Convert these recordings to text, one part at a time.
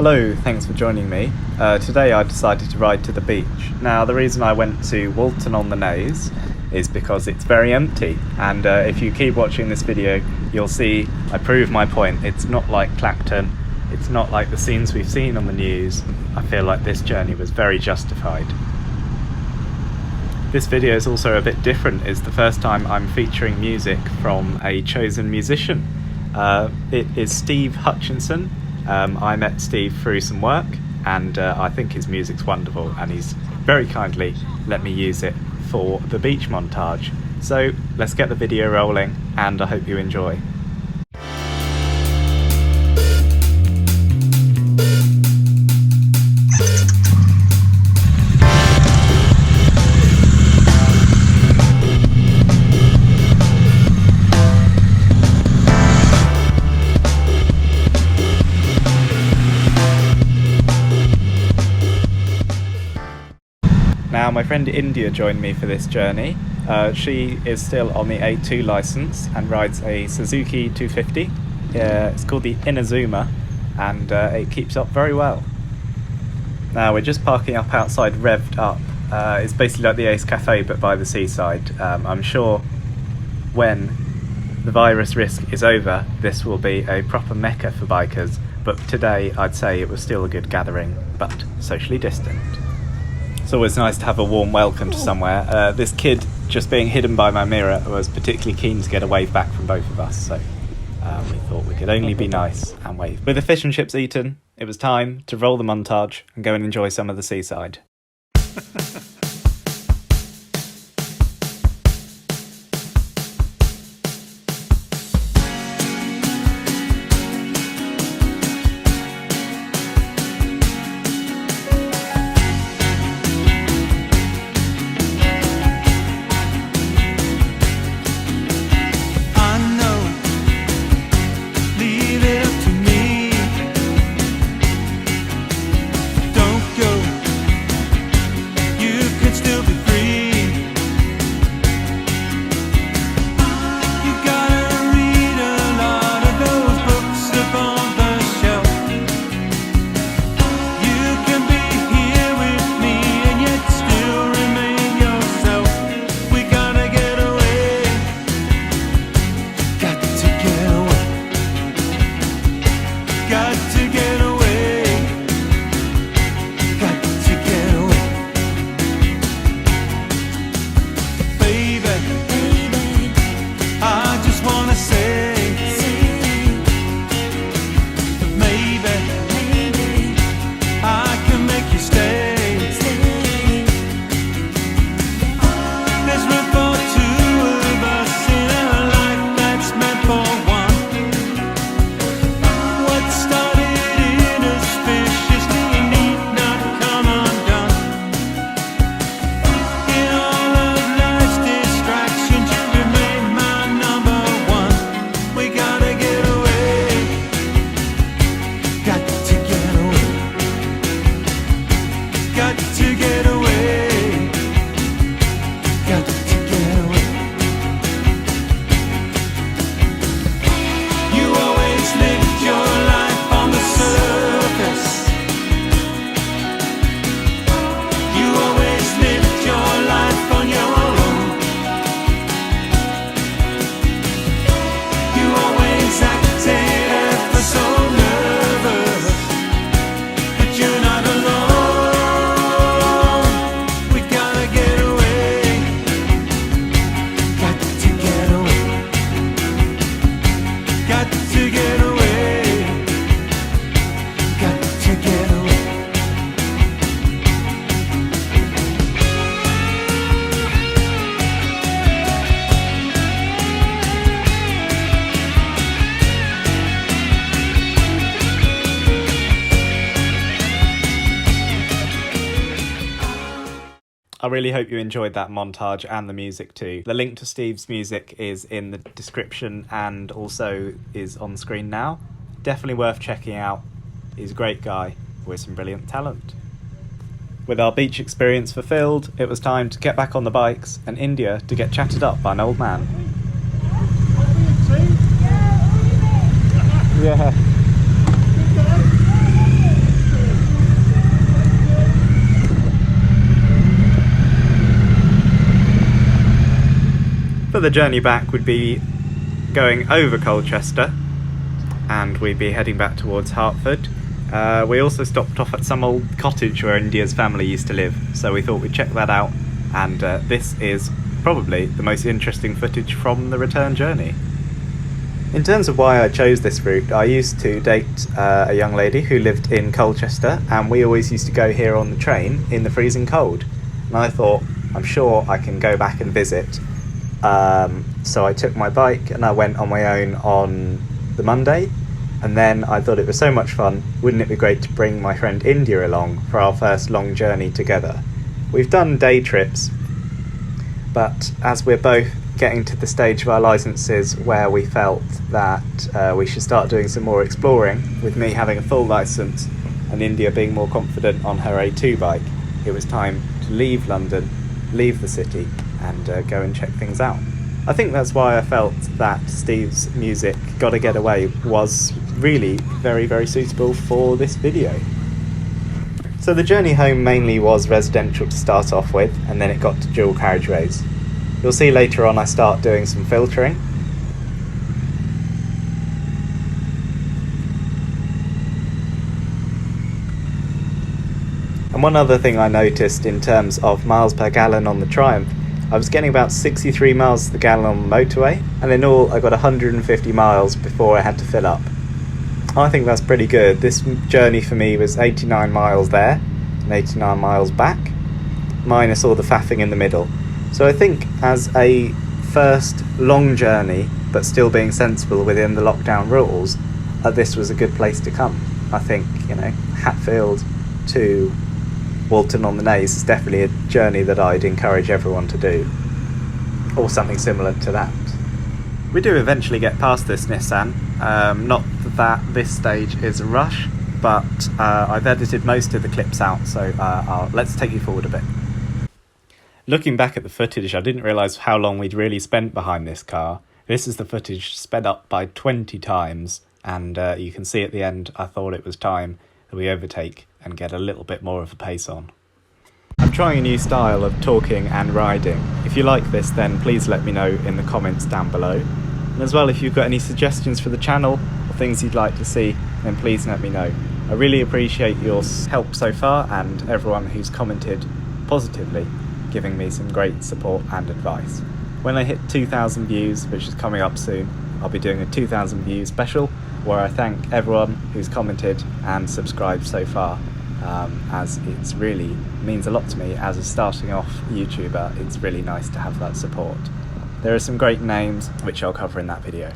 Hello, thanks for joining me. Today I decided to ride to the beach. Now the reason I went to Walton-on-the-Naze is because it's very empty, and if you keep watching this video you'll see I prove my point. It's not like Clacton, it's not like the scenes we've seen on the news. I feel like this journey was very justified. This video is also a bit different. It's the first time I'm featuring music from a chosen musician. It is Steve Hutchinson. I met Steve through some work, and I think his music's wonderful, and he's very kindly let me use it for the beach montage. So let's get the video rolling, and I hope you enjoy. Now my friend India joined me for this journey. She is still on the A2 licence and rides a Suzuki 250. It's called the Inazuma, and it keeps up very well. Now we're just parking up outside Revved Up. It's basically like the Ace Cafe but by the seaside. I'm sure when the virus risk is over this will be a proper mecca for bikers, but today I'd say it was still a good gathering, but socially distant. It's always nice to have a warm welcome to somewhere. This kid, just being hidden by my mirror, was particularly keen to get a wave back from both of us, so we thought we could only be nice and wave. With the fish and chips eaten, it was time to roll the montage and go and enjoy some of the seaside. I really hope you enjoyed that montage and the music too. The link to Steve's music is in the description and also is on screen now. Definitely worth checking out. He's a great guy with some brilliant talent. With our beach experience fulfilled, it was time to get back on the bikes and India to get chatted up by an old man. Yeah. the journey back would be going over Colchester, and we'd be heading back towards Hertford. We also stopped off at some old cottage where India's family used to live, so we thought we'd check that out, and this is probably the most interesting footage from the return journey. In terms of why I chose this route, I used to date a young lady who lived in Colchester, and we always used to go here on the train in the freezing cold. And I thought, I'm sure I can go back and visit. So I took my bike and I went on my own on the Monday, and then I thought it was so much fun, wouldn't it be great to bring my friend India along for our first long journey together. We've done day trips, but as we're both getting to the stage of our licenses where we felt that we should start doing some more exploring, with me having a full license and India being more confident on her A2 bike, it was time to leave London, leave the city, and go and check things out. I think that's why I felt that Steve's music, Gotta Get Away, was really very, very suitable for this video. So the journey home mainly was residential to start off with, and then it got to dual carriageways. You'll see later on I start doing some filtering. And one other thing I noticed in terms of miles per gallon on the Triumph, I was getting about 63 miles to the gallon on the motorway, and in all I got 150 miles before I had to fill up. I think that's pretty good. This journey for me was 89 miles there and 89 miles back, minus all the faffing in the middle. So I think as a first long journey, but still being sensible within the lockdown rules, this was a good place to come. I think, Hatfield to Walton-on-the-Naze is definitely a journey that I'd encourage everyone to do, or something similar to that. We do eventually get past this Nissan. Not that this stage is a rush, but I've edited most of the clips out, so let's take you forward a bit. Looking back at the footage, I didn't realise how long we'd really spent behind this car. This is the footage sped up by 20 times, and you can see at the end I thought it was time that we overtake and get a little bit more of a pace on. I'm trying a new style of talking and riding. If you like this, then please let me know in the comments down below. And as well, if you've got any suggestions for the channel or things you'd like to see, then please let me know. I really appreciate your help so far and everyone who's commented positively, giving me some great support and advice. When I hit 2,000 views, which is coming up soon, I'll be doing a 2,000 view special where I thank everyone who's commented and subscribed so far, as it really means a lot to me as a starting off YouTuber. It's really nice to have that support. There are some great names which I'll cover in that video.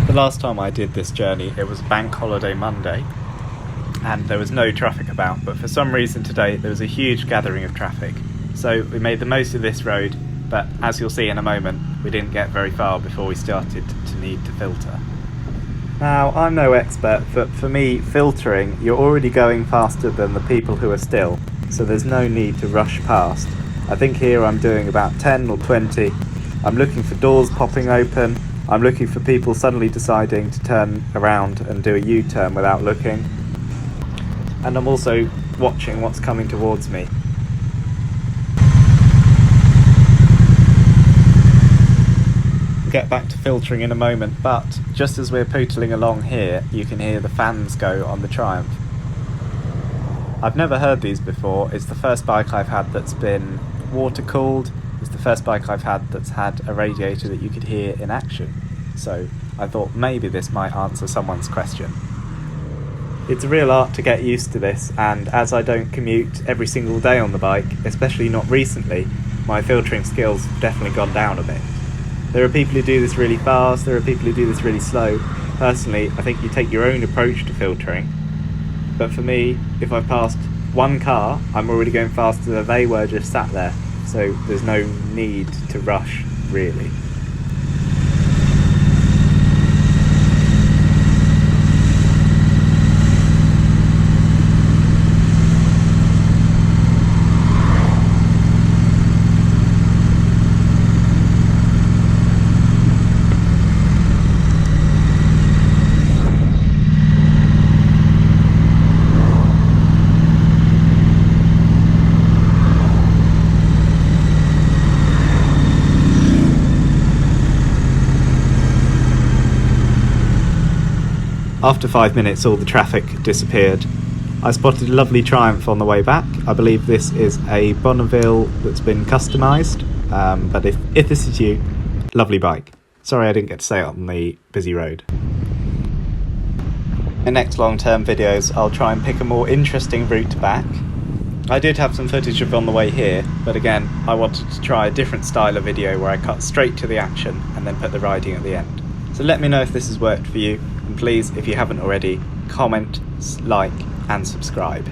The last time I did this journey, it was Bank Holiday Monday, and there was no traffic about, but for some reason today there was a huge gathering of traffic. So we made the most of this road, but as you'll see in a moment, we didn't get very far before we started to need to filter. Now, I'm no expert, but for me, filtering, you're already going faster than the people who are still, so there's no need to rush past. I think here I'm doing about 10 or 20. I'm looking for doors popping open. I'm looking for people suddenly deciding to turn around and do a U-turn without looking. And I'm also watching what's coming towards me. We'll get back to filtering in a moment, but just as we're pootling along here, you can hear the fans go on the Triumph. I've never heard these before. It's the first bike I've had that's been water-cooled. It's the first bike I've had that's had a radiator that you could hear in action. So I thought maybe this might answer someone's question. It's a real art to get used to this, and as I don't commute every single day on the bike, especially not recently, my filtering skills have definitely gone down a bit. There are people who do this really fast, there are people who do this really slow. Personally, I think you take your own approach to filtering. But for me, if I've passed one car, I'm already going faster than they were just sat there. So there's no need to rush, really. After 5 minutes, all the traffic disappeared. I spotted a lovely Triumph on the way back. I believe this is a Bonneville that's been customised, but if this is you, lovely bike. Sorry I didn't get to say it on the busy road. In next long-term videos, I'll try and pick a more interesting route back. I did have some footage of on the way here, but again, I wanted to try a different style of video where I cut straight to the action and then put the riding at the end. So let me know if this has worked for you, and please, if you haven't already, comment, like and subscribe.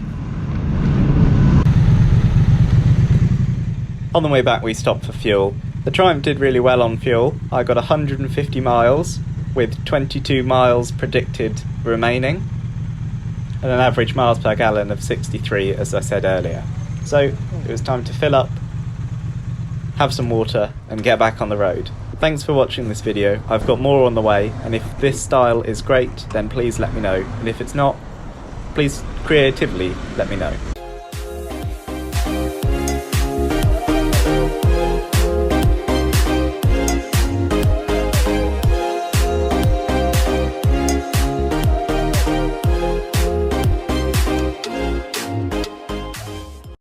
On the way back we stopped for fuel. The Triumph did really well on fuel. I got 150 miles with 22 miles predicted remaining and an average miles per gallon of 63, as I said earlier. So it was time to fill up, have some water and get back on the road. Thanks for watching this video. I've got more on the way, and if this style is great, then please let me know, and if it's not, please creatively let me know.